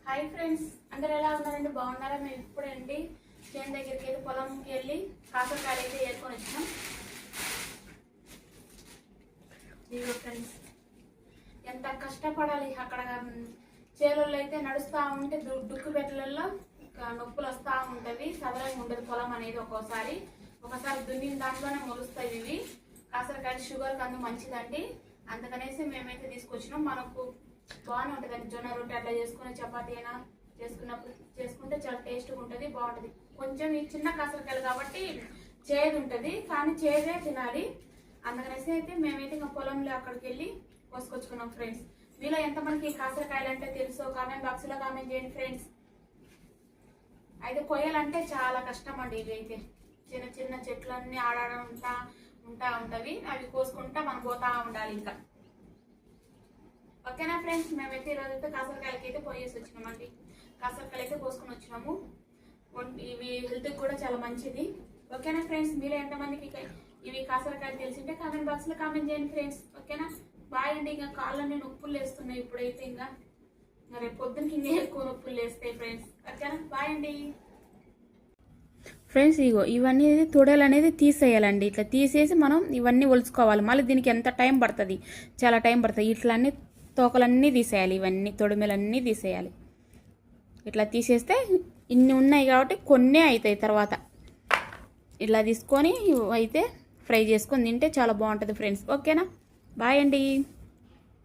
Hi friends, అందరు ఎలా ఉన్నారండి? బాగున్నారా? మేము ఇప్పుడండి చేను దగ్గరికి వెళ్ళి పొలంకి వెళ్ళి కాకరకాయలు అయితే ఏరుకొని వచ్చినాం. ఇదిగో ఫ్రెండ్స్, ఎంత కష్టపడాలి అక్కడ చేలలో అయితే నడుస్తూ ఉంటే దుక్కు పెట్టలలో నొప్పులు వస్తూ ఉంటుంది. సదరంగా ఉండదు పొలం అనేది. ఒకసారి దున్నిన దాంట్లోనే మొలుస్తాయి ఇవి. కాకరకాయలు షుగర్కి అందు మంచిదండి. అందుకనేసి మేమైతే తీసుకొచ్చినాం. మనకు బాగానే ఉంటుందండి. జొన్న రొట్టె అట్లా చేసుకుని చపాతీ అయినా చేసుకుంటే చాలా టేస్ట్గా ఉంటుంది, బాగుంటుంది. కొంచెం ఈ చిన్న కాకరకాయలు కాబట్టి చేదు ఉంటుంది, కానీ చేదే తినాలి. అందుకనేసి అయితే మేమైతే ఇంకా పొలంలో అక్కడికి వెళ్ళి కోసుకొచ్చుకున్నాం. ఫ్రెండ్స్, మీలో ఎంతమందికి కాకరకాయలు అంటే తెలుసో కామెంట్ బాక్స్లో కామెంట్ చేయండి ఫ్రెండ్స్. అయితే కొయ్యాలంటే చాలా కష్టం అండి. ఇవి అయితే చిన్న చిన్న చెట్లన్నీ ఆడాడ ఉంటవి. అవి కోసుకుంటా మనం పోతా ఉండాలి. ఇంకా ఓకేనా ఫ్రెండ్స్, మేమైతే ఈరోజైతే కాకరకాయలకి అయితే పోయేసి వచ్చినామండి. కాకరకాయలు అయితే కోసుకొని వచ్చినాము. ఇవి హెల్త్కి కూడా చాలా మంచిది. ఓకేనా ఫ్రెండ్స్, మీలో ఎంతమందికి ఇవి కాకరకాయలు తెలిసింటే కామెంట్ బాక్స్లో కామెంట్ చేయండి ఫ్రెండ్స్. ఓకేనా, బాయ్ అండి. ఇంకా కాళ్ళన్నీ నొప్పులు వేస్తున్నాయి ఇప్పుడైతే. ఇంకా రేపు పొద్దునకి ఇంకా ఎక్కువ నొప్పులు వేస్తాయి ఫ్రెండ్స్. ఓకేనా, బాయ్ అండి. ఫ్రెండ్స్, ఇవన్నీ తొడలు అనేది తీసేయాలండి. ఇట్లా తీసేసి మనం ఇవన్నీ ఒలుచుకోవాలి. మళ్ళీ దీనికి ఎంత టైం పడుతుంది, చాలా టైం పడుతుంది. ఇట్లా అన్నీ తోకలన్నీ తీసేయాలి. ఇవన్నీ తొడిమెలన్నీ తీసేయాలి. ఇట్లా తీసేస్తే ఇన్ని ఉన్నాయి కాబట్టి కొన్నే అవుతాయి. తర్వాత ఇట్లా తీసుకొని అయితే ఫ్రై చేసుకొని తింటే చాలా బాగుంటుంది ఫ్రెండ్స్. ఓకేనా, బాయ్ అండి.